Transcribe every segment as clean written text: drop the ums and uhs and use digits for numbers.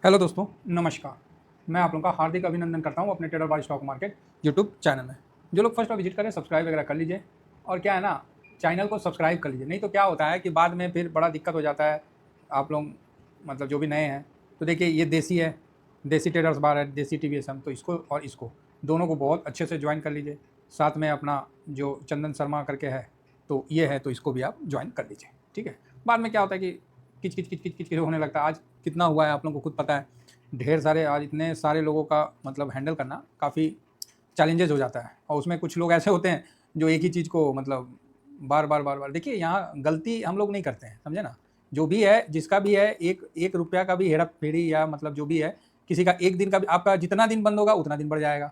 Hello दोस्तों, नमस्कार। मैं आप लोगों का हार्दिक अभिनंदन करता हूं अपने trader by stock market YouTube channel में। जो लोग फर्स्ट बार विजिट करें सब्सक्राइब वगैरह कर लीजिए, और क्या है ना, चैनल को सब्सक्राइब कर लीजिए। नहीं तो क्या होता है कि बाद में फिर बड़ा दिक्कत हो जाता है। आप लोग मतलब जो भी नए हैं, तो देखिए ये देसी है, देसी ट्रेडर्स बार है, देसी TVSM, तो इसको और इसको दोनों को बहुत अच्छे से ज्वाइन कर लीजिए। साथ में अपना जो चंदन शर्मा करके है, तो ये है, तो इसको भी आप ज्वाइन कर लीजिए, ठीक है। बाद में क्या होता है कि किच किच किच किच किच किच होने लगता है। आज कितना हुआ है आप लोगों को खुद पता है। ढेर सारे, आज इतने सारे लोगों का मतलब हैंडल करना काफ़ी चैलेंजेस हो जाता है, और उसमें कुछ लोग ऐसे होते हैं जो एक ही चीज़ को मतलब बार बार बार बार। देखिए यहाँ गलती हम लोग नहीं करते हैं, समझे ना। जो भी है, जिसका भी है, एक एक रुपया का भी हेरा फेरी या मतलब जो भी है, किसी का एक दिन का भी, आपका जितना दिन बंद होगा उतना दिन बढ़ जाएगा,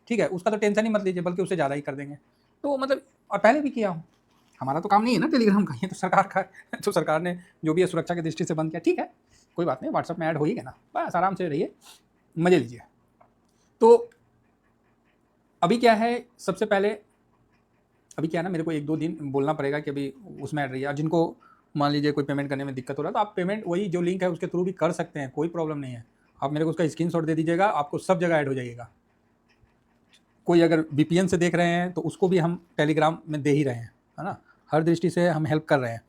ठीक है। उसका तो टेंशन ही मत लीजिए, बल्कि उससे ज़्यादा ही कर देंगे। तो मतलब, और पहले भी किया हूँ। हमारा तो काम नहीं है ना टेलीग्राम का, ये तो सरकार का है। तो सरकार ने जो भी है सुरक्षा की दृष्टि से बंद किया, ठीक है, कोई बात नहीं। व्हाट्सअप में ऐड हो ही गया ना, बस आराम से रहिए, मजे लीजिए। तो अभी क्या है, सबसे पहले अभी क्या है ना, मेरे को 1-2 दिन बोलना पड़ेगा कि अभी उसमें ऐड रहिए। और जिनको मान लीजिए कोई पेमेंट करने में दिक्कत हो रहा है, तो आप पेमेंट वही जो लिंक है उसके थ्रू भी कर सकते हैं, कोई प्रॉब्लम नहीं है। आप मेरे को उसका स्क्रीनशॉट दे दीजिएगा, आपको सब जगह ऐड हो जाइएगा। कोई अगर VPN से देख रहे हैं तो उसको भी हम टेलीग्राम में दे ही रहे हैं, है ना। हर दृष्टि से हम हेल्प कर रहे हैं।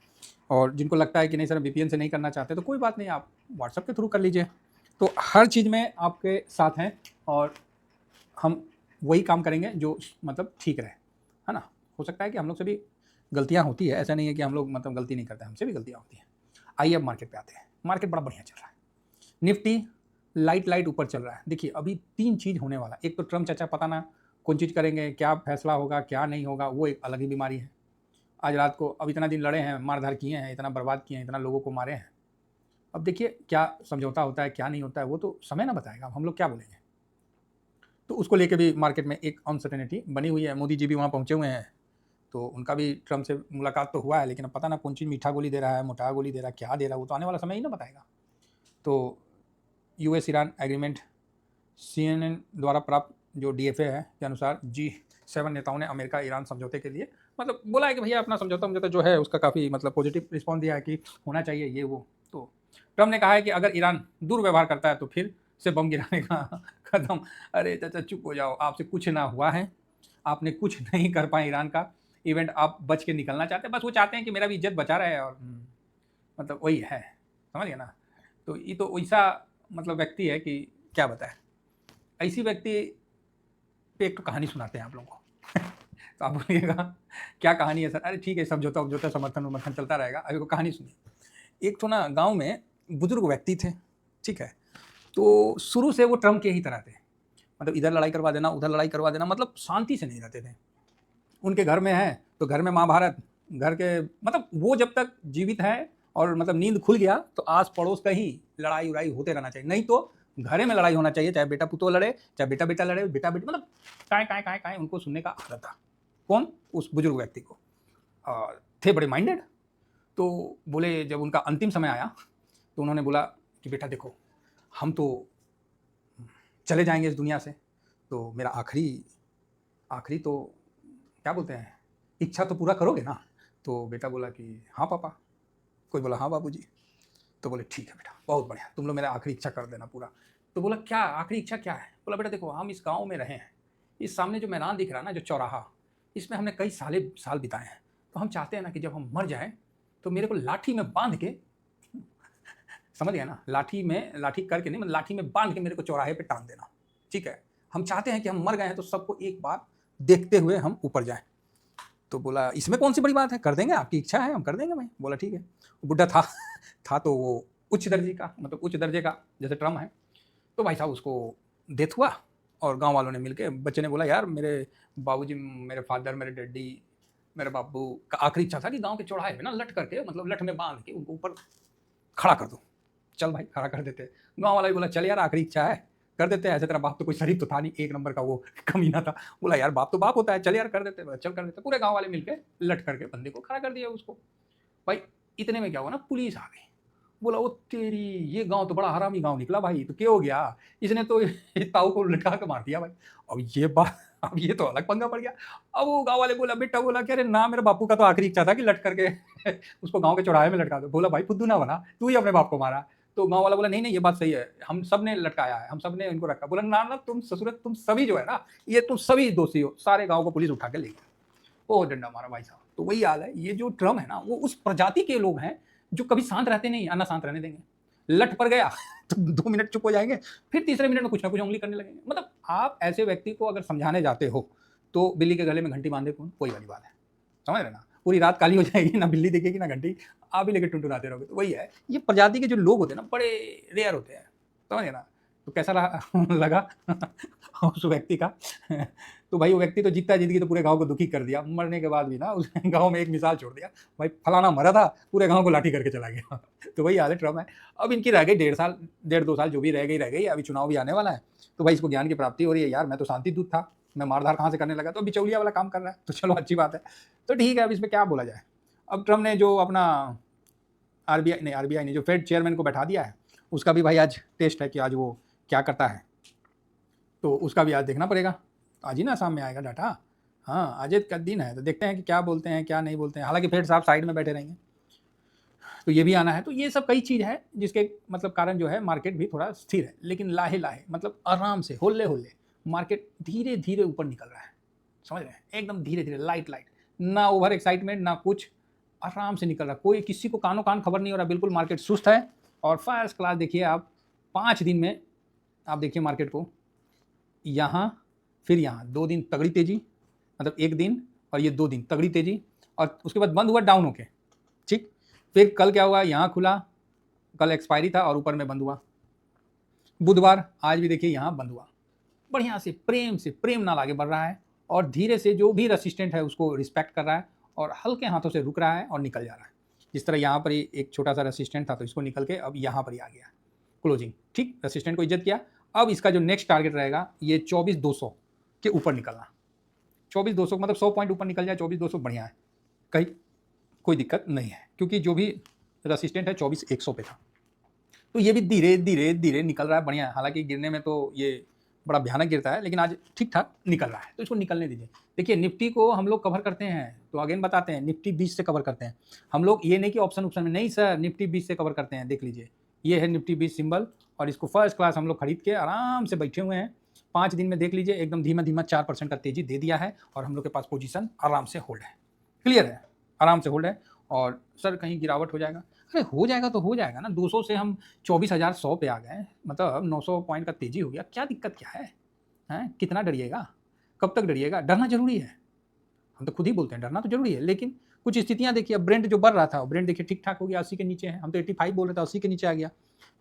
और जिनको लगता है कि नहीं सर VPN से नहीं करना चाहते, तो कोई बात नहीं, आप व्हाट्सएप के थ्रू कर लीजिए। तो हर चीज़ में आपके साथ हैं, और हम वही काम करेंगे जो मतलब ठीक रहे, है ना। हो सकता है कि हम लोग से भी गलतियाँ होती है, ऐसा नहीं है कि हम लोग मतलब गलती नहीं करते, हमसे भी गलतियाँ होती हैं। आइए अब मार्केट पे आते हैं। मार्केट बड़ा बढ़िया चल रहा है। निफ्टी लाइट ऊपर चल रहा है। देखिए अभी 3 चीज़ होने वाला। एक तो ट्रम्प चाचा पता ना कौन चीज़ करेंगे, क्या फैसला होगा क्या नहीं होगा, वो एक अलग ही बीमारी है। आज रात को, अब इतना दिन लड़े हैं, मारधार किए हैं, इतना बर्बाद किए हैं, इतना लोगों को मारे हैं। अब देखिए क्या समझौता होता है क्या नहीं होता है, वो तो समय ना बताएगा, हम लोग क्या बोलेंगे। तो उसको लेके भी मार्केट में एक अनसर्टेनिटी बनी हुई है। मोदी जी भी वहाँ पहुँचे हुए हैं, तो उनका भी ट्रम्प से मुलाकात तो हुआ है, लेकिन अब पता ना कौन चीज़ मीठा गोली दे रहा है, मोटा गोली दे रहा है, क्या दे रहा है, वो तो आने वाला समय ही ना बताएगा। तो US ईरान एग्रीमेंट, CNN द्वारा प्राप्त जो DFA है के अनुसार G7 नेताओं ने अमेरिका ईरान समझौते के लिए मतलब बोला है कि भैया अपना समझौता जो है उसका काफ़ी मतलब पॉजिटिव रिस्पॉन्स दिया है कि होना चाहिए ये वो। तो ट्रम्प ने कहा है कि अगर ईरान दुर्व्यवहार करता है तो फिर से बम गिराने का कदम। अरे चाचा चुप हो जाओ, आपसे कुछ ना हुआ है, आपने कुछ नहीं कर पाए ईरान का इवेंट, आप बच के निकलना चाहते हैं। बस वो चाहते हैं कि मेरा भी इज्जत बचा रहे, और मतलब वही है, समझ गए ना। तो ये तो वैसा मतलब व्यक्ति है कि क्या बताए। ऐसी व्यक्ति पे एक तो कहानी सुनाते हैं आप लोगों को। तो आप बोलिएगा क्या कहानी है सर। अरे ठीक है, समझौता उपझौता समर्थन उमर्थन चलता रहेगा। अभी को कहानी सुनिए। एक तो ना गांव में बुजुर्ग व्यक्ति थे, ठीक है। तो शुरू से वो ट्रम्प के ही तरह थे, मतलब इधर लड़ाई करवा देना उधर लड़ाई करवा देना, मतलब शांति से नहीं रहते थे। उनके घर में है तो घर में महाभारत, घर के मतलब वो जब तक जीवित है और मतलब नींद खुल गया तो आस पड़ोस का ही लड़ाई उड़ाई होते रहना चाहिए, नहीं तो घरे में लड़ाई होना चाहिए, चाहे बेटा पुतो लड़े, चाहे बेटा बेटा लड़े, बेटा बेटी, मतलब काय काय काय काय उनको सुनने का आदत था। कौन? उस बुजुर्ग व्यक्ति को। थे बड़े माइंडेड। तो बोले जब उनका अंतिम समय आया तो उन्होंने बोला कि बेटा देखो, हम तो चले जाएंगे इस दुनिया से, तो मेरा आखिरी आखिरी तो क्या बोलते हैं, इच्छा तो पूरा करोगे ना। तो बेटा बोला कि हाँ पापा। कोई बोला हाँ बाबूजी। तो बोले ठीक है बेटा, बहुत बढ़िया, तुम लोग मेरा आखिरी इच्छा कर देना पूरा। तो बोला क्या आखिरी इच्छा क्या है। बोला बेटा देखो, हम इस गांव में रहे हैं, इस सामने जो मैदान दिख रहा है ना, जो चौराहा, इसमें हमने कई साल बिताए हैं। तो हम चाहते हैं ना कि जब हम मर जाएं तो मेरे को लाठी में बांध के, समझ गया ना, लाठी करके नहीं, मतलब लाठी में बांध के मेरे को चौराहे पे टांग देना, ठीक है। हम चाहते हैं कि हम मर गए हैं तो सबको एक बार देखते हुए हम ऊपर जाएं। तो बोला इसमें कौन सी बड़ी बात है, कर देंगे, आपकी इच्छा है हम कर देंगे भाई। बोला ठीक है। बुढ़ा था तो वो उच्च दर्जे का, मतलब उच्च दर्जे का जैसे ट्रम है। तो भाई साहब उसको डेथ हुआ, और गांव वालों ने मिलके, बच्चे ने बोला यार मेरे बाबूजी, मेरे फादर, मेरे डैडी, मेरे बाबू का आखिरी इच्छा था कि गांव के चौराहे पे ना लट करके, मतलब लठ में बांध के उनको ऊपर खड़ा कर दो। चल भाई खड़ा कर देते। गांव वाला भी बोला चल यार आखिरी इच्छा है, कर देते हैं। ऐसे तेरा बाप तो कोई शरीफ तो था नहीं, एक नंबर का वो कमीना था। बोला यार बाप तो बाप होता है, चल यार कर देते। बोला चल कर देते। पूरे गांव वाले मिलके लट करके बंदे को खड़ा कर दिया उसको। भाई इतने में क्या हुआ ना, पुलिस आ गई। बोला वो तेरी, ये गांव तो बड़ा हरामी गांव निकला भाई, तो क्या हो गया, इसने तो ताऊ को लटका के मार दिया भाई। अब ये तो अलग पंगा पड़ गया। अब वो गांव वाले बोला, बेटा बोला कि अरे ना, मेरे बापू का तो आखिरी इच्छा था कि लट करके उसको गांव के चौराहे में लटका दो। बोला भाई फुद्दू ना बना, तू ही अपने बाप को मारा। तो गाँव वाला बोला नहीं नहीं ये बात सही है, हम सब ने लटकाया है, हम सब ने इनको रखा। बोला ना ना तुम ससुर तुम सभी जो है ना, ये तुम सभी दोषी हो। सारे गाँव को पुलिस उठा के ले गया। ओ डंडा मारा भाई साहब। तो वही हाल है, ये जो ट्रम्प है ना वो उस प्रजाति के लोग हैं जो कभी शांत रहते नहीं, ना शांत रहने देंगे। लट पर गया तो 2 मिनट चुप हो जाएंगे, फिर तीसरे मिनट में कुछ ना कुछ उंगली करने लगेंगे। मतलब आप ऐसे व्यक्ति को अगर समझाने जाते हो तो बिल्ली के गले में घंटी बांधे कौन, कोई वाली बात है। समझ रहे ना, पूरी रात काली हो जाएगी, ना बिल्ली दिखेगी ना घंटी, आप ही लेके टुनटुनाते रहोगे। तो वही है, ये प्रजाति के जो लोग होते हैं ना बड़े रेयर होते हैं। समझ रहे ना। तो कैसा लगा उस व्यक्ति का तो भाई वो व्यक्ति तो जीता जीत गई, तो पूरे गांव को दुखी कर दिया। मरने के बाद भी ना उस गांव में एक मिसाल छोड़ दिया, भाई फलाना मरा था, पूरे गांव को लाठी करके चला गया। तो वही हाल है ट्रम्प है। अब इनकी रह गई 1.5 साल, 1.5-2 साल जो भी रह गई। अभी चुनाव भी आने वाला है, तो भाई इसको ज्ञान की प्राप्ति हो रही है। यार मैं तो शांति दूत था, मैं मारधार कहाँ से करने लगा, तो बिचौलिया वाला काम कर रहा है, तो चलो अच्छी बात है। तो ठीक है, अब इसमें क्या बोला जाए। अब ट्रम्प ने जो अपना आरबीआई ने जो फेड चेयरमैन को बैठा दिया है, उसका भी भाई आज टेस्ट है कि आज वो क्या करता है, तो उसका भी आज देखना पड़ेगा। आज ही ना सामने आएगा डाटा। हाँ आज का दिन है, तो देखते हैं कि क्या बोलते हैं क्या नहीं बोलते हैं। हालांकि फेड साहब साइड में बैठे रहेंगे, तो ये भी आना है। तो ये सब कई चीज़ है जिसके मतलब कारण जो है मार्केट भी थोड़ा स्थिर है, लेकिन लाहे लाहे मतलब आराम से होले होले मार्केट धीरे धीरे ऊपर निकल रहा है। समझ रहे हैं, एकदम धीरे धीरे लाइट लाइट, ना ओवर एक्साइटमेंट ना कुछ, आराम से निकल रहा है। कोई किसी को कानों कान खबर नहीं हो रहा, बिल्कुल मार्केट सुस्त है और फर्स्ट क्लास। देखिए आप 5 दिन में आप देखिए मार्केट को, यहाँ फिर यहाँ 2 दिन तगड़ी तेजी, मतलब 1 दिन और ये 2 दिन तगड़ी तेजी, और उसके बाद बंद हुआ डाउन होके। ठीक, फिर कल क्या हुआ, यहाँ खुला, कल एक्सपायरी था और ऊपर में बंद हुआ। बुधवार आज भी देखिए यहाँ बंद हुआ। बढ़िया से प्रेम नाल आगे बढ़ रहा है, और धीरे से जो भी रेसिस्टेंट है उसको रिस्पेक्ट कर रहा है, और हल्के हाथों से रुक रहा है और निकल जा रहा है। जिस तरह यहाँ पर ही एक छोटा सा रेसिस्टेंट था, तो इसको निकल के अब यहाँ पर ही आ गया क्लोजिंग। ठीक, रेसिस्टेंट को इज्जत किया। अब इसका जो नेक्स्ट टारगेट रहेगा ये 24,200 के ऊपर निकलना। 24,200 मतलब 100 पॉइंट ऊपर निकल जाए 24,200 बढ़िया है, कहीं कोई दिक्कत नहीं है, क्योंकि जो भी रेसिस्टेंट है 24,100 पे था। तो ये भी धीरे धीरे धीरे निकल रहा है, बढ़िया है। हालांकि गिरने में तो ये बड़ा भयानक गिरता है, लेकिन आज ठीक ठाक निकल रहा है, तो इसको निकलने दीजिए। देखिए निफ्टी को हम लोग कवर करते हैं, तो अगेन बताते हैं निफ्टी 20 से कवर करते हैं हम लोग। ये नहीं कि ऑप्शन में, नहीं सर, निफ्टी 20 से कवर करते हैं। देख लीजिए ये है निफ्टी 20 सिंबल, और इसको फर्स्ट क्लास हम लोग खरीद के आराम से बैठे हुए हैं। 5 दिन में देख लीजिए एकदम धीमा धीमा 4% का तेजी दे दिया है, और हम लोग के पास पोजीशन आराम से होल्ड है, क्लियर है, आराम से होल्ड है। और सर कहीं गिरावट हो जाएगा, अरे हो जाएगा तो हो जाएगा ना। 200 से हम 24,100 पे आ गए, मतलब 900 पॉइंट का तेजी हो गया, क्या दिक्कत क्या है? हैं, कितना डरिएगा, कब तक डरिएगा? डरना जरूरी है, हम तो खुद ही बोलते हैं डरना तो जरूरी है, लेकिन कुछ स्थितियां देखिए। अब ब्रेंड जो बढ़ रहा था, ब्रेंड देखिए ठीक ठाक हो गया, 80 के नीचे है। हम तो 85 बोल रहे थे, 80 के नीचे आ गया,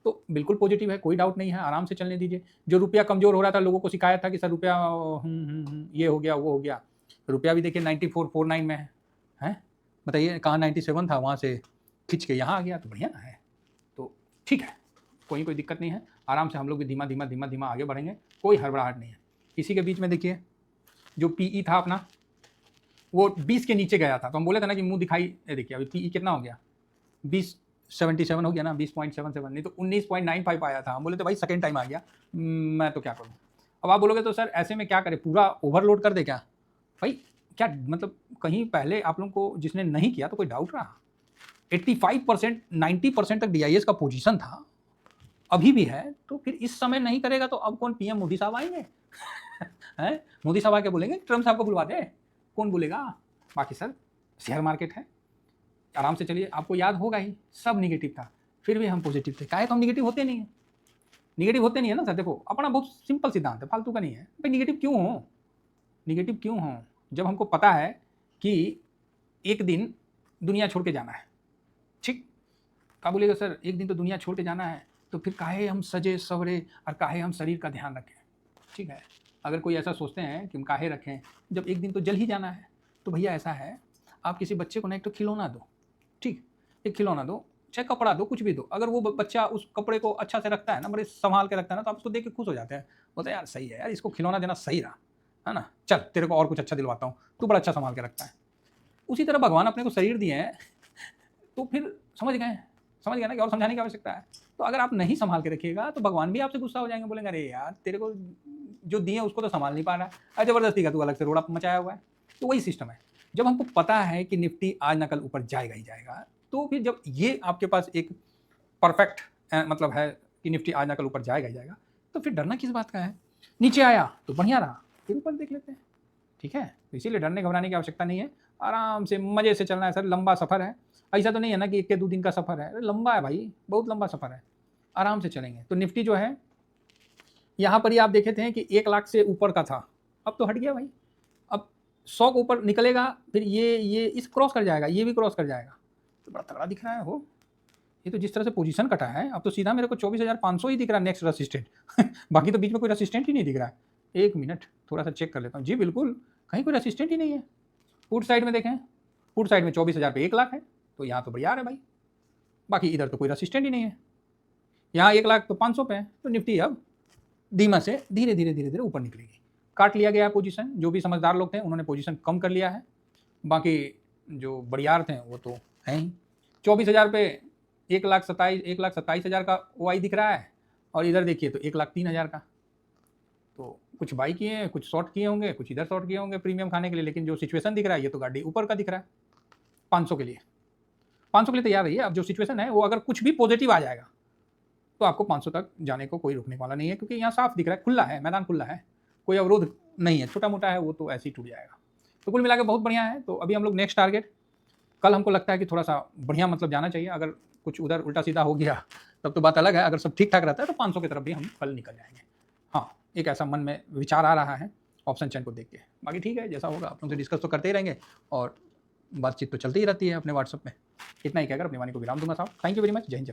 तो बिल्कुल पॉजिटिव है, कोई डाउट नहीं है, आराम से चलने दीजिए। जो रुपया कमजोर हो रहा था, लोगों को शिकायत था कि सर रुपया ये हो गया वो हो गया, रुपया भी देखिए 9449 में है। बताइए कहाँ 97 था, वहाँ से खिंच के यहाँ आ गया, तो बढ़िया ना है। तो ठीक है, कोई दिक्कत नहीं है, आराम से हम लोग भी धीमा धीमा धीमा धीमा आगे बढ़ेंगे, कोई हड़बड़ाहट नहीं है। इसी के बीच में देखिए जो पीई था अपना, वो 20 के नीचे गया था, तो हम बोले थे ना कि मुंह दिखाई। देखिए अभी पीई कितना हो गया, 20.77 हो गया ना, 20.77, नहीं तो 19.95 आया था। हम बोले तो भाई सेकेंड टाइम आ गया, मैं तो क्या करूँ। अब आप बोलोगे तो सर ऐसे में क्या करें, पूरा ओवरलोड कर दे क्या? भाई क्या मतलब, कहीं पहले आप लोगों को जिसने नहीं किया तो कोई डाउट रहा? 85% 90% तक DIS का पोजीशन था, अभी भी है, तो फिर इस समय नहीं करेगा तो अब कौन? PM मोदी साहब आएंगे हैं? मोदी साहब आके बोलेंगे ट्रम्प साहब को बुलवा दे, कौन बोलेगा? बाकी सर शेयर मार्केट है, आराम से चलिए। आपको याद होगा ही सब निगेटिव था, फिर भी हम पॉजिटिव थे। काहे तो हम निगेटिव होते नहीं है ना सर। देखो अपना बहुत सिंपल सिद्धांत है, फालतू का नहीं है। भाई निगेटिव क्यों हो जब हमको पता है कि एक दिन दुनिया छोड़ के जाना है। ठीक, क्या बोलेगा सर, एक दिन तो दुनिया छोड़ के जाना है, तो फिर काहे हम सजे सवरे और काहे हम शरीर का ध्यान रखें? ठीक है, अगर कोई ऐसा सोचते हैं कि हम काहे रखें जब एक दिन तो जल ही जाना है, तो भैया ऐसा है, आप किसी बच्चे को ना एक तो खिलौना दो, ठीक, एक खिलौना दो, चाहे कपड़ा दो, कुछ भी दो। अगर वो बच्चा उस कपड़े को अच्छा से रखता है ना, बड़े संभाल के रखता है ना, तो आप उसको देख के खुश हो जाते हैं, बोलते हैं यार सही है यार, इसको खिलौना देना सही रहा है ना, चल तेरे को और कुछ अच्छा दिलवाता हूँ, तू बड़ा अच्छा संभाल के रखता है। उसी तरह भगवान अपने को शरीर दिए हैं, तो फिर समझ गए ना कि और समझाने की आवश्यकता है। तो अगर आप नहीं संभाल के रखिएगा तो भगवान भी आपसे गुस्सा हो जाएंगे, बोलेंगे अरे यार तेरे को जो दिए उसको तो संभाल नहीं पा रहा है, जबरदस्ती का तू अलग से रोड़ा मचाया हुआ है। तो वही सिस्टम है, जब हमको पता है कि निफ्टी आज ना कल ऊपर जाएगा ही जाएगा, तो फिर जब ये आपके पास एक परफेक्ट मतलब है कि निफ्टी आज ना कल ऊपर जाएगा ही जाएगा, तो फिर डरना किस बात का है। नीचे आया तो बढ़िया रहा, फिर ऊपर देख लेते हैं, ठीक है। तो इसीलिए डरने घबराने की आवश्यकता नहीं है, आराम से मज़े से चलना है सर। लंबा सफ़र है, ऐसा तो नहीं है ना कि 1 के 2 दिन का सफ़र है, लंबा है भाई, बहुत लंबा सफ़र है, आराम से चलेंगे। तो निफ्टी जो है यहाँ पर ही आप देखे थे कि 1 लाख से ऊपर का था, अब तो हट गया भाई, अब 100 के ऊपर निकलेगा, फिर ये इस क्रॉस कर जाएगा, ये भी क्रॉस कर जाएगा, तो बड़ा तगड़ा दिख रहा है हो। ये तो जिस तरह से पोजीशन कटा है, अब तो सीधा मेरे को 24,500 ही दिख रहा है नेक्स्ट रेसिस्टेंट बाकी तो बीच में कोई रेसिस्टेंट ही नहीं दिख रहा है। 1 मिनट थोड़ा सा चेक कर लेता हूँ। जी बिल्कुल, कहीं कोई रेसिस्टेंट ही नहीं है। पुट साइड में देखें, पुट साइड में 24,000 पे 1 लाख है, तो यहाँ तो बढ़िया है भाई, बाकी इधर तो कोई रेसिस्टेंट ही नहीं है। यहाँ 1 लाख तो 500 पे है, तो निफ्टी अब धीमा से धीरे धीरे ऊपर निकलेगी। काट लिया गया पोजीशन, जो भी समझदार लोग थे उन्होंने पोजीशन कम कर लिया है, बाकी जो बड़ियार थे वो तो हैं ही। 24,000 पे 1,27,000 का OI दिख रहा है, और इधर देखिए तो 1,03,000 का। तो कुछ बाई किए हैं, कुछ शॉर्ट किए होंगे, कुछ इधर शॉर्ट किए होंगे प्रीमियम खाने के लिए, लेकिन जो सिचुएशन दिख रहा है ये तो गाड़ी ऊपर का दिख रहा है। 500 के लिए, 500 के लिए तैयार रहिए। अब जो सिचुएशन है वो अगर कुछ भी पॉजिटिव आ जाएगा तो आपको 500 तक जाने को कोई रुकने वाला नहीं है, क्योंकि यहाँ साफ दिख रहा है, खुला है, मैदान खुला है, कोई अवरोध नहीं है। छोटा मोटा है वो तो ऐसे ही टूट जाएगा। तो कुल मिला के बहुत बढ़िया है। तो अभी हम लोग नेक्स्ट टारगेट, कल हमको लगता है कि थोड़ा सा बढ़िया मतलब जाना चाहिए। अगर कुछ उधर उल्टा सीधा हो गया तब तो बात अलग है, अगर सब ठीक ठाक रहता है तो 500 की तरफ भी हम कल निकल जाएंगे। हाँ, एक ऐसा मन में विचार आ रहा है ऑप्शन चेन को देख के। बाकी ठीक है, जैसा होगा आप लोगों से डिस्कस तो करते ही रहेंगे, और बातचीत तो चलती ही रहती है अपने व्हाट्सएप में। इतना ही कहकर अपनी वाणी को विराम दूंगा साहब। Thank you very much. जय हिंद, जय भारत।